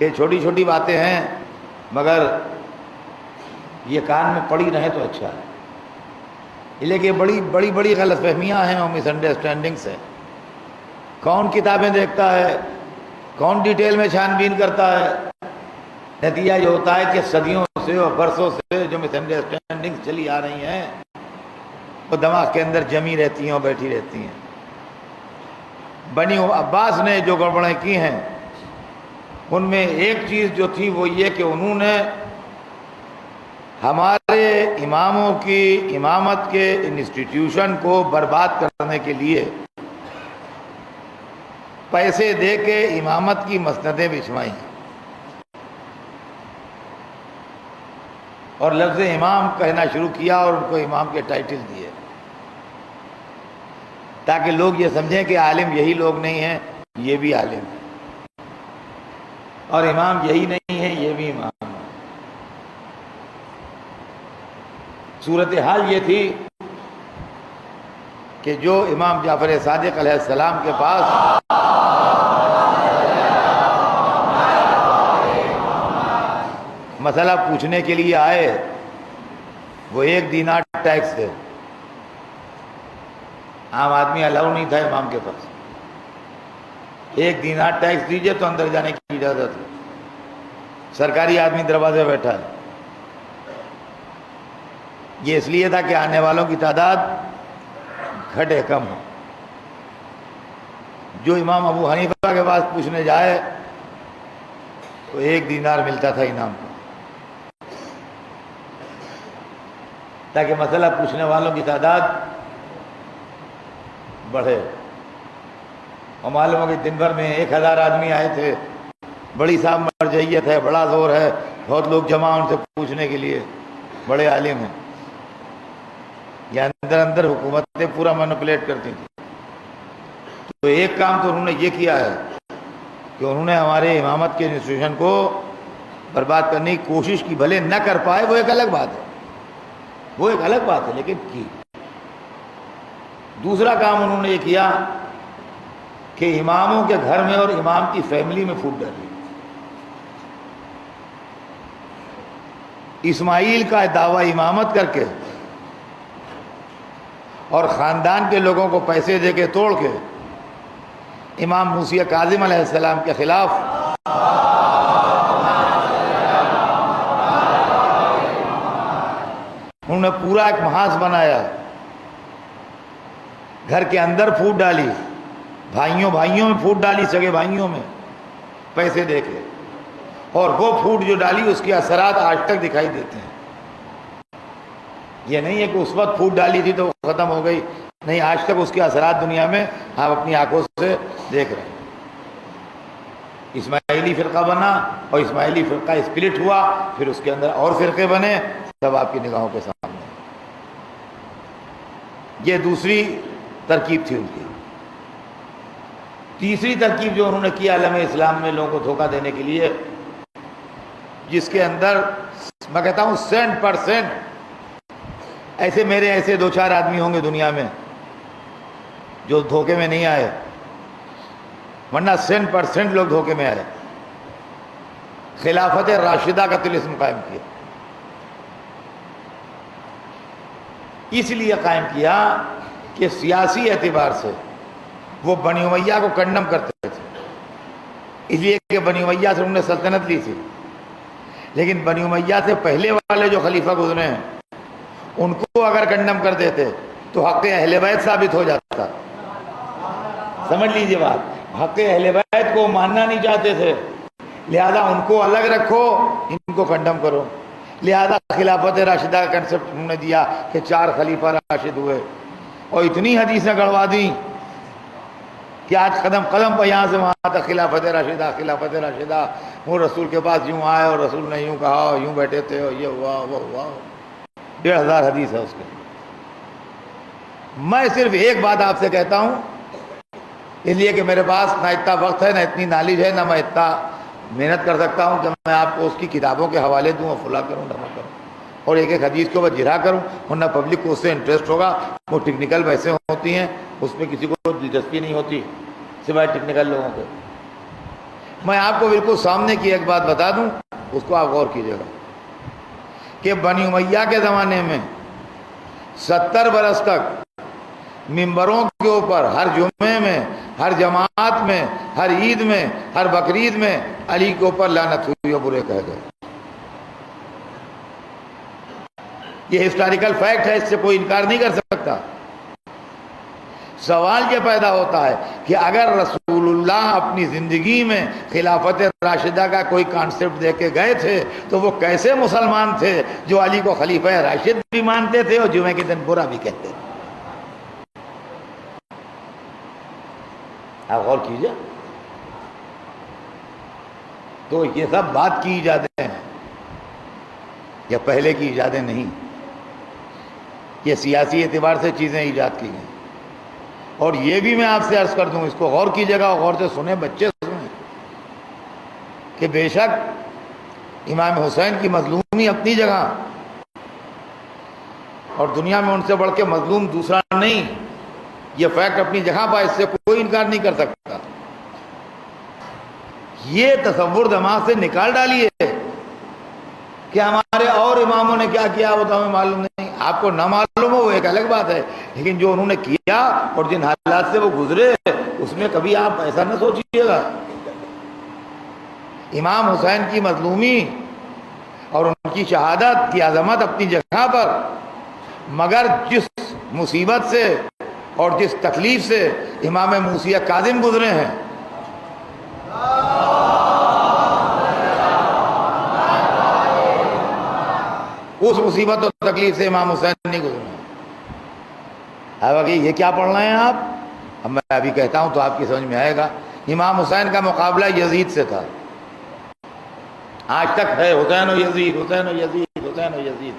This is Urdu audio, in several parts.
کہ چھوٹی چھوٹی باتیں ہیں مگر یہ کان میں پڑی رہے تو اچھا ہے، لیکن بڑی بڑی غلط فہمیاں ہیں اور مس انڈرسٹینڈنگس ہیں۔ کون کتابیں دیکھتا ہے، کون ڈیٹیل میں چھان بین کرتا ہے، نتیجہ یہ ہوتا ہے کہ صدیوں سے اور برسوں سے جو مس انڈرسٹینڈنگ چلی آ رہی ہیں وہ دماغ کے اندر جمی رہتی ہیں اور بیٹھی رہتی ہیں۔ بنی عباس نے جو گڑبڑیں کی ہیں ان میں ایک چیز جو تھی وہ یہ کہ انہوں نے ہمارے اماموں کی امامت کے انسٹیٹیوشن کو برباد کرنے کے لیے پیسے دے کے امامت کی مسندیں بچھوائیں اور لفظ امام کہنا شروع کیا اور ان کو امام کے ٹائٹل دیے تاکہ لوگ یہ سمجھیں کہ عالم یہی لوگ نہیں ہیں، یہ بھی عالم ہے، اور امام یہی نہیں ہے، یہ بھی امام ہے۔ صورتحال یہ تھی کہ جو امام جعفر صادق علیہ السلام کے پاس مسئلہ پوچھنے کے لیے آئے وہ 1 دینار ٹیکس تھے، عام آدمی الاؤ نہیں تھا امام کے پاس، 1 دینار ٹیکس دیجئے تو اندر جانے کی اجازت ہے، سرکاری آدمی دروازے بیٹھا ہے۔ یہ اس لیے تھا کہ آنے والوں کی تعداد گھٹے کم ہو۔ جو امام ابو حنیفہ کے پاس پوچھنے جائے تو 1 دینار ملتا تھا انعام کو، تاکہ مسئلہ پوچھنے والوں کی تعداد بڑھے۔ اور معلوم ہو کہ دن بھر میں 1000 آدمی آئے تھے، بڑی صاحب مرجعیت ہے، بڑا زور ہے، بہت لوگ جمع ان سے پوچھنے کے لیے، بڑے عالم ہیں۔ یہ اندر حکومتیں پورا مینپولیٹ کرتی تھی۔ تو ایک کام تو انہوں نے یہ کیا ہے کہ انہوں نے ہمارے امامت کے انسٹیٹیوشن کو برباد کرنے کی کوشش کی، بھلے نہ کر پائے وہ ایک الگ بات ہے، وہ ایک الگ بات ہے، لیکن کی۔ دوسرا کام انہوں نے یہ کیا کہ اماموں کے گھر میں اور امام کی فیملی میں پھوٹ ڈالی۔ اسماعیل کا دعوی امامت کر کے اور خاندان کے لوگوں کو پیسے دے کے توڑ کے امام موسی کاظم علیہ السلام کے خلاف انہوں نے پورا ایک محاذ بنایا، گھر کے اندر پھوٹ ڈالی، بھائیوں میں پھوٹ ڈالی، سگے بھائیوں میں پیسے دے کے، اور وہ پھوٹ جو ڈالی اس کے اثرات آج تک دکھائی دیتے ہیں۔ یہ نہیں ہے کہ اس وقت پھوٹ ڈالی تھی تو ختم ہو گئی، نہیں، آج تک اس کے اثرات دنیا میں آپ اپنی آنکھوں سے دیکھ رہے ہیں۔ اسماعیلی فرقہ بنا اور اسماعیلی فرقہ اسپلٹ ہوا، پھر اس کے اندر اور فرقے بنے، سب آپ کی نگاہوں کے سامنے۔ یہ دوسری ترکیب تھی ان کی۔ تیسری ترکیب جو انہوں نے کیا عالم اسلام میں لوگوں کو دھوکہ دینے کے لیے، جس کے اندر میں کہتا ہوں 100% ایسے میرے ایسے 2-4 آدمی ہوں گے دنیا میں جو دھوکے میں نہیں آئے، ورنہ 100% لوگ دھوکے میں آئے۔ خلافت راشدہ کا طلسم قائم کیا، اس لیے قائم کیا کہ سیاسی اعتبار سے وہ بنی امیہ کو کنڈم کرتے تھے، اس لیے کہ بنی امیہ سے انہوں نے سلطنت لی تھی، لیکن بنی امیہ سے پہلے والے جو خلیفہ گزرے ہیں ان کو اگر کنڈم کر دیتے تو حق اہل بیت ثابت ہو جاتا۔ سمجھ لیجئے بات، حق اہل بیت کو ماننا نہیں چاہتے تھے، لہذا ان کو الگ رکھو، ان کو کنڈم کرو۔ لہذا خلافت راشدہ کا کنسپٹ انہوں نے دیا کہ 4 خلیفہ راشد ہوئے، اور اتنی حدیثیں گڑوا دیں کہ آج قدم قدم پہ یہاں سے وہاں تک خلافت راشدہ، وہ رسول کے پاس یوں آئے اور رسول نے یوں کہا، یوں بیٹھے تھے، اور یہ ہوا وہ ہوا، 1500 حدیث ہے اس کے۔ میں صرف ایک بات آپ سے کہتا ہوں، اس لیے کہ میرے پاس نہ اتنا وقت ہے، نہ اتنی نالج ہے، نہ میں اتنا محنت کر سکتا ہوں کہ میں آپ کو اس کی کتابوں کے حوالے دوں اور فلاں کروں ڈھما کروں اور ایک ایک حدیث کے اوپر جرا کروں، ورنہ پبلک کو اس سے انٹرسٹ ہوگا۔ وہ ٹیکنیکل ویسے ہوتی ہیں، اس میں کسی کو دلچسپی نہیں ہوتی سوائے ٹیکنیکل لوگوں کے۔ میں آپ کو بالکل سامنے کی ایک بات بتا دوں، اس کو آپ غور کیجیے گا کہ بنی امیہ کے زمانے میں 70 برس تک ممبروں کے اوپر ہر جمعے میں، ہر جماعت میں، ہر عید میں، ہر بقرعید میں علی کے اوپر لعنت ہوئی اور برے کہے گئے۔ یہ ہسٹوریکل فیکٹ ہے، اس سے کوئی انکار نہیں کر سکتا۔ سوال یہ پیدا ہوتا ہے کہ اگر رسول اللہ اپنی زندگی میں خلافت راشدہ کا کوئی کانسیپٹ دے کے گئے تھے تو وہ کیسے مسلمان تھے جو علی کو خلیفہ راشد بھی مانتے تھے اور جمعے کے دن برا بھی کہتے تھے؟ آپ غور کیجئے۔ تو یہ سب بات کی ایجادیں ہیں، یا پہلے کی ایجادیں نہیں، یہ سیاسی اعتبار سے چیزیں ایجاد کی گئی۔ اور یہ بھی میں آپ سے عرض کر دوں، اس کو غور کیجئے گا، غور سے سنیں، بچے سنیں، کہ بے شک امام حسین کی مظلومی اپنی جگہ، اور دنیا میں ان سے بڑھ کے مظلوم دوسرا نہیں، یہ فیکٹ اپنی جگہ پر، اس سے کوئی انکار نہیں کر سکتا۔ یہ تصور دماغ سے نکال ڈالیے کہ ہمارے اور اماموں نے کیا کیا وہ تو ہمیں معلوم نہیں۔ آپ کو نہ معلوم ہو وہ ایک الگ بات ہے، لیکن جو انہوں نے کیا اور جن حالات سے وہ گزرے اس میں کبھی آپ ایسا نہ سوچیے گا۔ امام حسین کی مظلومی اور ان کی شہادت کی عظمت اپنی جگہ پر، مگر جس مصیبت سے اور جس تکلیف سے امام موسیٰ کاظم گزرے ہیں، اس مصیبت اور تکلیف سے امام حسین نہیں گزرے۔ اب یہ کیا پڑھ رہے ہیں آپ؟ اب میں ابھی کہتا ہوں تو آپ کی سمجھ میں آئے گا۔ امام حسین کا مقابلہ یزید سے تھا، آج تک ہے، حسین و یزید، حسین و یزید، حسین و یزید۔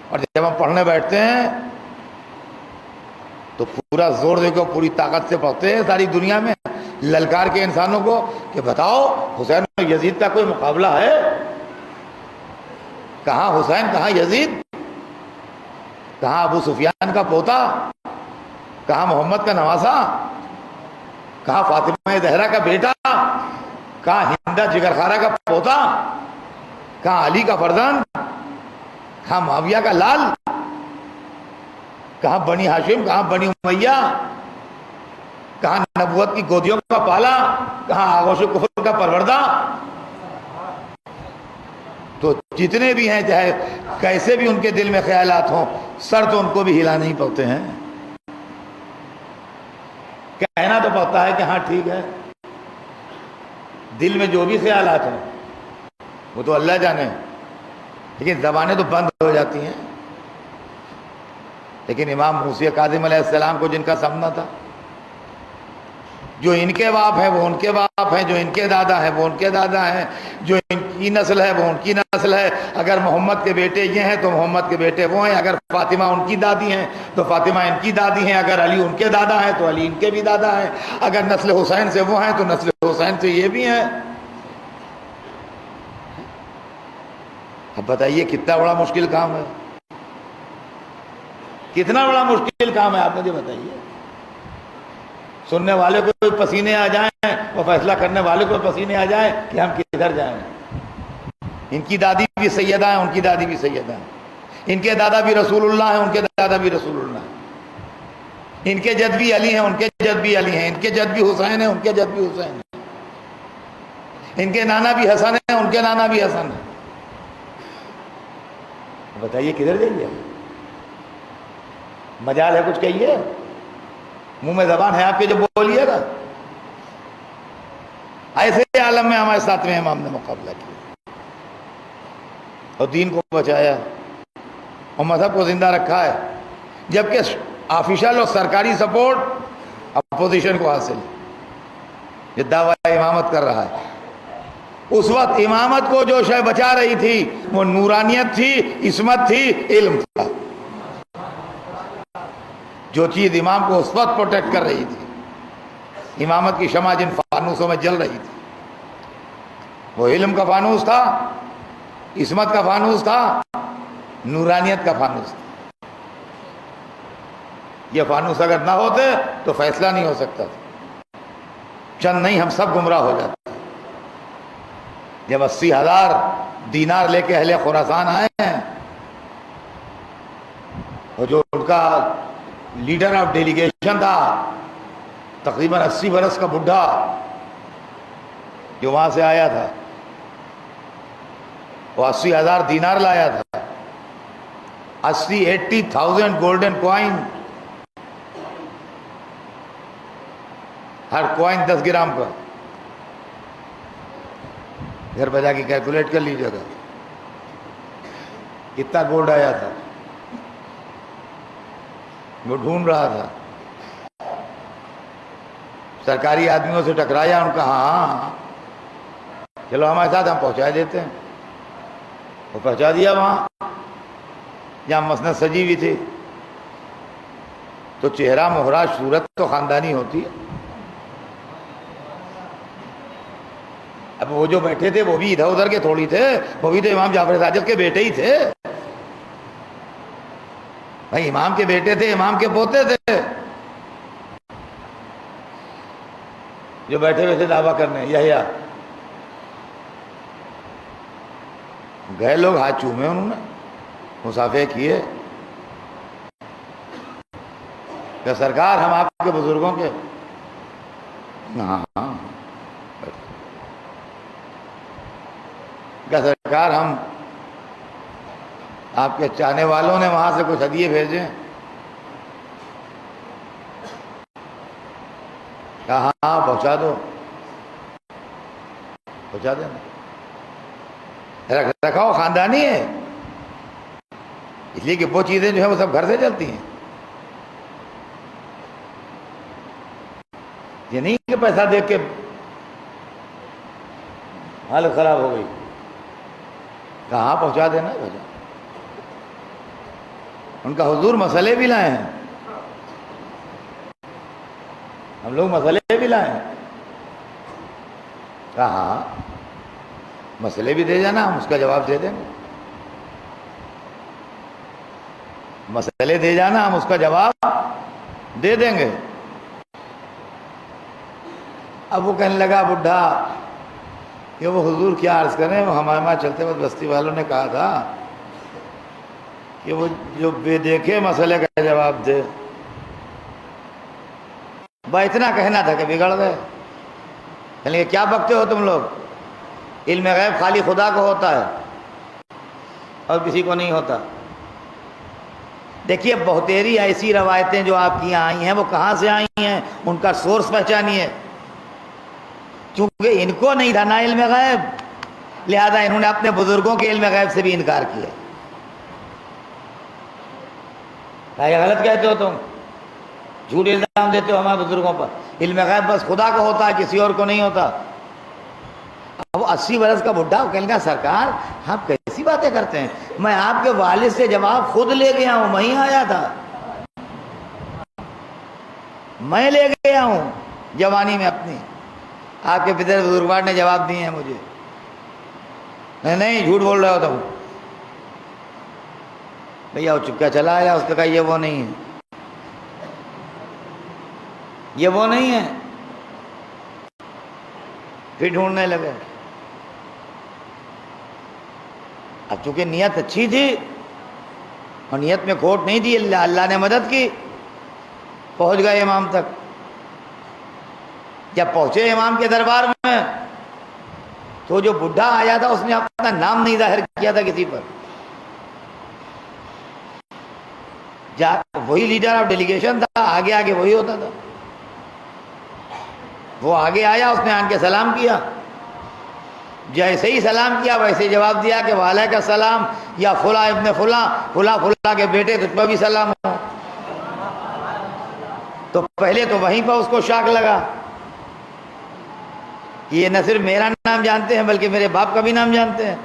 اور جب ہم پڑھنے بیٹھتے ہیں تو پورا زور دے کے پوری طاقت سے پڑھتے ہیں، ساری دنیا میں للکار کے انسانوں کو کہ بتاؤ حسین و یزید کا کوئی مقابلہ ہے؟ کہاں حسین، کہاں یزید، کہاں ابو سفیان کا پوتا، کہاں محمد کا نواسا، کہاں فاطمہ زہرا کا بیٹا، کہاں ہندہ جگرخارہ کا پوتا، کہاں علی کا فرزند، کہاں معاویہ کا لال، کہاں بنی ہاشم، کہاں بنی امیہ، کہاں نبوت کی گودیوں کا پالا، کہاں آغوش کفر کا پروردہ۔ تو جتنے بھی ہیں، چاہے کیسے بھی ان کے دل میں خیالات ہوں، سر تو ان کو بھی ہلا نہیں پڑتے ہیں، کہنا تو پڑتا ہے کہ ہاں ٹھیک ہے۔ دل میں جو بھی خیالات ہیں وہ تو اللہ جانے، لیکن زبانیں تو بند ہو جاتی ہیں۔ لیکن امام موسیٰ کاظم علیہ السلام کو جن کا سامنا تھا، جو ان کے باپ ہیں وہ ان کے باپ ہیں، جو ان کے دادا ہیں وہ ان کے دادا ہیں، جو ان کی نسل ہے وہ ان کی نسل ہے۔ اگر محمد کے بیٹے یہ ہیں تو محمد کے بیٹے وہ ہیں، اگر فاطمہ ان کی دادی ہیں تو فاطمہ ان کی دادی ہیں، اگر علی ان کے دادا ہیں تو علی ان کے بھی دادا ہیں، اگر نسل حسین سے وہ ہیں تو نسل حسین سے یہ بھی ہیں۔ اب بتائیے کتنا بڑا مشکل کام ہے، کتنا بڑا مشکل کام ہے، آپ مجھے بتائیے۔ سننے والے کو پسینے آ جائیں اور فیصلہ کرنے والے کو پسینے آ جائیں کہ ہم کدھر جائیں۔ ان کی دادی بھی سیدہ ہیں، ان کی دادی بھی سیدہ ہیں، ان کے دادا بھی رسول اللہ ہیں، ان کے دادا بھی رسول اللہ ہیں، ان کے جد بھی علی ہیں، ان کے جد بھی علی ہیں، ان کے جد بھی حسین ہیں، ان کے جد بھی حسین ہیں، ان کے نانا بھی حسن ہیں، ان کے نانا بھی حسن ہیں۔ بتائیے کدھر جائیے؟ مجال ہے کچھ کہیے، منہ میں زبان ہے آپ کے جو بولیے گا۔ ایسے عالم میں ہمارے ساتویں امام نے مقابلہ کیا اور دین کو بچایا اور مذہب کو زندہ رکھا ہے، جبکہ آفیشل اور سرکاری سپورٹ اپوزیشن کو حاصل ہے، یہ دعویٰ امامت کر رہا ہے۔ اس وقت امامت کو جو شے بچا رہی تھی وہ نورانیت تھی، عصمت تھی، علم تھا۔ جو چیز امام کو اس وقت پروٹیکٹ کر رہی تھی، امامت کی شمع جن فانوسوں میں جل رہی تھی، وہ علم کا فانوس تھا، عصمت کا فانوس تھا، نورانیت کا فانوس تھا۔ یہ فانوس اگر نہ ہوتے تو فیصلہ نہیں ہو سکتا تھا۔ چند نہیں ہم سب گمراہ ہو جاتے ہیں۔ جب 80,000 دینار لے کے اہل خراسان آئے ہیں، اور جو ان کا لیڈر آف ڈیلیگیشن تھا تقریباً 80 برس کا بڈھا جو وہاں سے آیا تھا، وہ 80,000 دینار لایا تھا، 80,000 گولڈن کوائن، ہر کوائن 10 گرام کا۔ گھر پہ جا کے کیلکولیٹ کر لیجیے گا کتنا گولڈ آیا تھا۔ وہ ڈھونڈ رہا تھا، سرکاری آدمیوں سے ٹکرایا، ان کا ہاں چلو ہمارے ساتھ، ہم پہنچا دیتے ہیں۔ وہ پہنچا دیا وہاں جہاں مسند سجی ہوئی تھی۔ تو چہرہ مہرا صورت تو خاندانی ہوتی ہے۔ اب وہ جو بیٹھے تھے وہ بھی ادھر ادھر کے تھوڑی تھے، وہ بھی تو امام جعفر صادق کے بیٹے ہی تھے بھائی، امام کے بیٹے تھے، امام کے پوتے تھے، جو بیٹھے ہوئے تھے دعویٰ کرنے۔ یحییٰ گئے، لوگ ہاتھ چومے، انہوں نے مصافحے کیے کہ سرکار ہم آپ کے بزرگوں کے، ہاں کہ سرکار ہم آپ کے چاہنے والوں نے وہاں سے کچھ ہدیے بھیجے۔ کہا ہاں پہنچا دو، پہنچا دینا، رکھاؤ خاندانی ہے، اس لیے کہ وہ چیزیں جو ہیں وہ سب گھر سے چلتی ہیں۔ یہ نہیں کہ پیسہ دیکھ کے حالت خراب ہو گئی، کہاں پہنچا دینا۔ ان کا حضور مسئلے بھی لائے ہیں، ہم لوگ مسئلے بھی لائے ہیں، کہاں مسئلے بھی دے جانا، ہم اس کا جواب دے دیں گے، مسئلے دے جانا، ہم اس کا جواب دے دیں گے۔ اب وہ کہنے لگا بڈھا کہ وہ حضور کیا عرض کریں، وہ ہمارے چلتے وقت بستی والوں نے کہا تھا کہ وہ جو بے دیکھے مسئلے کا جواب دے، اتنا کہنا تھا کہ بگڑ گئے۔ کہ کیا بکتے ہو تم لوگ، علم غیب خالی خدا کو ہوتا ہے اور کسی کو نہیں ہوتا۔ دیکھیے بہتیری ایسی روایتیں جو آپ کی یہاں آئی ہیں وہ کہاں سے آئی ہیں، ان کا سورس پہچانیے، کیونکہ ان کو نہیں تھا نا علم غیب، لہذا انہوں نے اپنے بزرگوں کے علم غیب سے بھی انکار کیا۔ یہ غلط کہتے ہو تم، جھوٹ الزام دیتے ہو ہمارے بزرگوں پر، علم غیب بس خدا کو ہوتا ہے، کسی اور کو نہیں ہوتا۔ اب وہ 80 برس کا بڈھا کہنے لگا سرکار آپ کیسی باتیں کرتے ہیں، میں آپ کے والد سے جواب خود لے گیا ہوں، میں ہی آیا تھا، میں لے گیا ہوں جوانی میں اپنی، آپ کے پدر بزرگوار نے جواب دیے ہیں مجھے۔ نہیں جھوٹ بول رہے ہو تم۔ بھیا وہ چپکا چلا آیا، اس نے کہا یہ وہ نہیں ہے، یہ وہ نہیں ہے۔ پھر ڈھونڈنے لگے، اب چونکہ نیت اچھی تھی اور نیت میں کھوٹ نہیں تھی، اللہ نے مدد کی، پہنچ گئے امام تک۔ جب پہنچے امام کے دربار میں تو جو بڈھا آیا تھا اس نے اپنا نام نہیں ظاہر کیا تھا کسی پر، وہی لیڈر آف ڈیلیگیشن تھا، آگے آگے وہی ہوتا تھا۔ وہ آگے آیا، اس نے آن کے سلام کیا، جیسے ہی سلام کیا ویسے جواب دیا کہ وعلیکم السلام یا فلاں ابن فلاں، فلاں فلاں کے بیٹے، تجھ پر بھی سلام ہو۔ تو پہلے تو وہیں پر اس کو شاک لگا، یہ نہ صرف میرا نام جانتے ہیں بلکہ میرے باپ کا بھی نام جانتے ہیں۔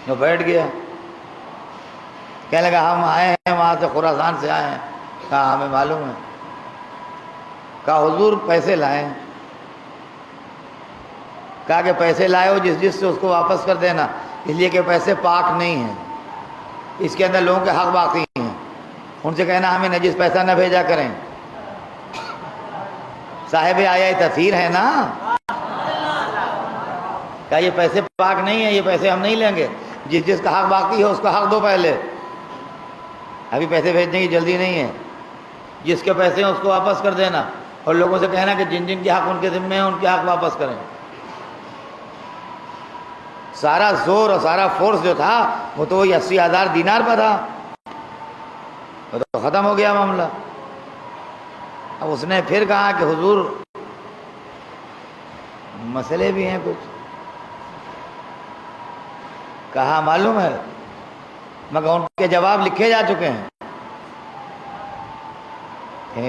وہ بیٹھ گیا، کہنے لگا ہم آئے ہیں وہاں سے، خراسان سے آئے ہیں۔ کہا ہمیں معلوم ہے۔ کہا حضور پیسے لائے ہیں؟ کہا کہ پیسے لائے ہو جس جس سے اس کو واپس کر دینا، اس لیے کہ پیسے پاک نہیں ہیں، اس کے اندر لوگوں کے حق باقی ہیں، ان سے کہنا ہمیں نجس پیسہ نہ بھیجا کریں۔ صاحب آیا تاثیر ہے نا. کہا یہ پیسے پاک نہیں ہیں، یہ پیسے ہم نہیں لیں گے. جس کا حق باقی ہے اس کا حق دو پہلے، ابھی پیسے بھیجنے کی جلدی نہیں ہے. جس کے پیسے ہیں اس کو واپس کر دینا، اور لوگوں سے کہنا کہ جن جن کے حق ان کے ذمے ہیں ان کے حق واپس کریں. سارا زور اور سارا فورس جو تھا وہ تو وہی 80,000 دینار پر تھا. وہ تو ختم ہو گیا معاملہ. اب اس نے پھر کہا کہ حضور مسئلے بھی ہیں کچھ. کہا معلوم ہے، مگر ان کے جواب لکھے جا چکے ہیں.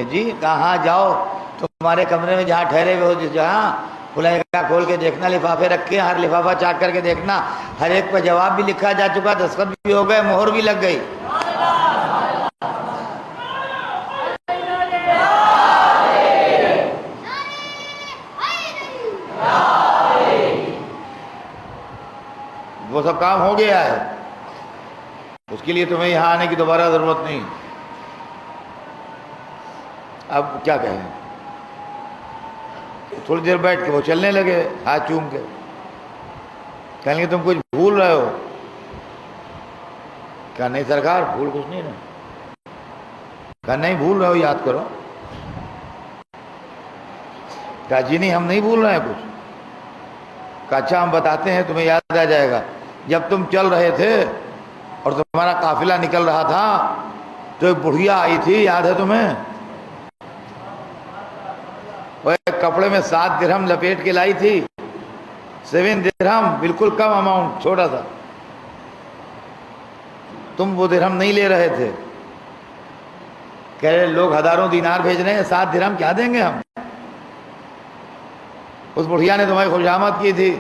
جی کہاں جاؤ، تمہارے کمرے میں جہاں ٹھہرے ہوئے ہو، جس جہاں کھلا کھول کے دیکھنا، لفافے رکھے، ہر لفافہ چاک کر کے دیکھنا، ہر ایک پہ جواب بھی لکھا جا چکا، دستخط بھی ہو گئے، مہر بھی لگ گئی. وہ سب کام ہو گیا ہے، اس کے لیے تمہیں یہاں آنے کی دوبارہ ضرورت نہیں. اب کیا کہیں. تھوڑی دیر بیٹھ کے وہ چلنے لگے ہاتھ چوم کے. کہیں گے تم کچھ بھول رہے ہو. کہا نہیں سرکار بھول کچھ نہیں رہے. کہا نہیں بھول رہے ہو، یاد کرو. کہا جی نہیں ہم نہیں بھول رہے ہیں کچھ. کہا اچھا ہم بتاتے ہیں تمہیں یاد آ جائے گا. جب تم چل رہے تھے اور تمہارا قافلہ نکل رہا تھا تو ایک بڑھیا آئی تھی، یاد ہے تمہیں؟ وہ ایک کپڑے میں 7 درہم لپیٹ کے لائی تھی. 7 درہم، بالکل کم اماؤنٹ، چھوٹا تھا. تم وہ درہم نہیں لے رہے تھے. کہہ رہے لوگ ہزاروں دینار بھیج رہے ہیں، 7 درہم کیا دیں گے ہم. اس بڑھیا نے تمہاری خوشامد کی تھی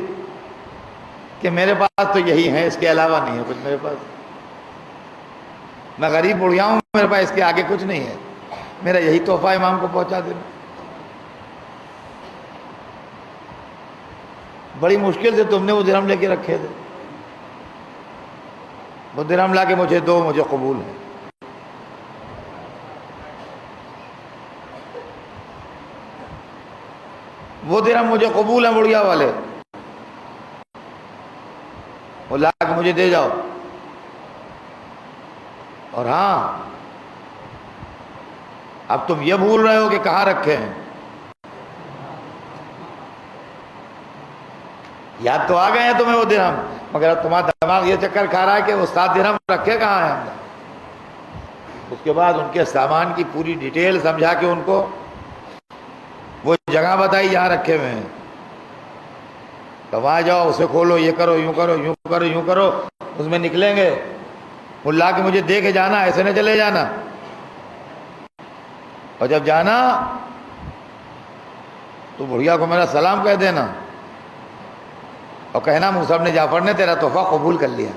کہ میرے پاس تو یہی ہے، اس کے علاوہ نہیں ہے کچھ میرے پاس. میں غریب بڑھیا ہوں، میرے پاس اس کے آگے کچھ نہیں ہے. میرا یہی تحفہ امام کو پہنچا دینا. بڑی مشکل سے تم نے وہ درہم لے کے رکھے تھے. وہ درہم لا کے مجھے دو، مجھے قبول ہے. وہ درہم مجھے قبول ہیں بڑھیا والے، وہ لا کے مجھے دے جاؤ. اور ہاں اب تم یہ بھول رہے ہو کہ کہاں رکھے ہیں. یاد تو آ گئے ہیں تمہیں وہ درہم، مگر تمہارا دماغ یہ چکر کھا رہا ہے کہ وہ 7 درہم رکھے کہاں ہیں. اس کے بعد ان کے سامان کی پوری ڈیٹیل سمجھا کے ان کو وہ جگہ بتائی جہاں رکھے ہوئے ہیں. تو وہاں جاؤ، اسے کھولو، یہ کرو، یوں کرو، یوں کرو، یوں کرو. اس میں نکلیں گے. وہ لا کے مجھے دے کے جانا، ایسے نہ چلے جانا. اور جب جانا تو بڑھیا کو میرا سلام کہہ دینا اور کہنا موسیٰ ابن جعفر نے تیرا تحفہ قبول کر لیا.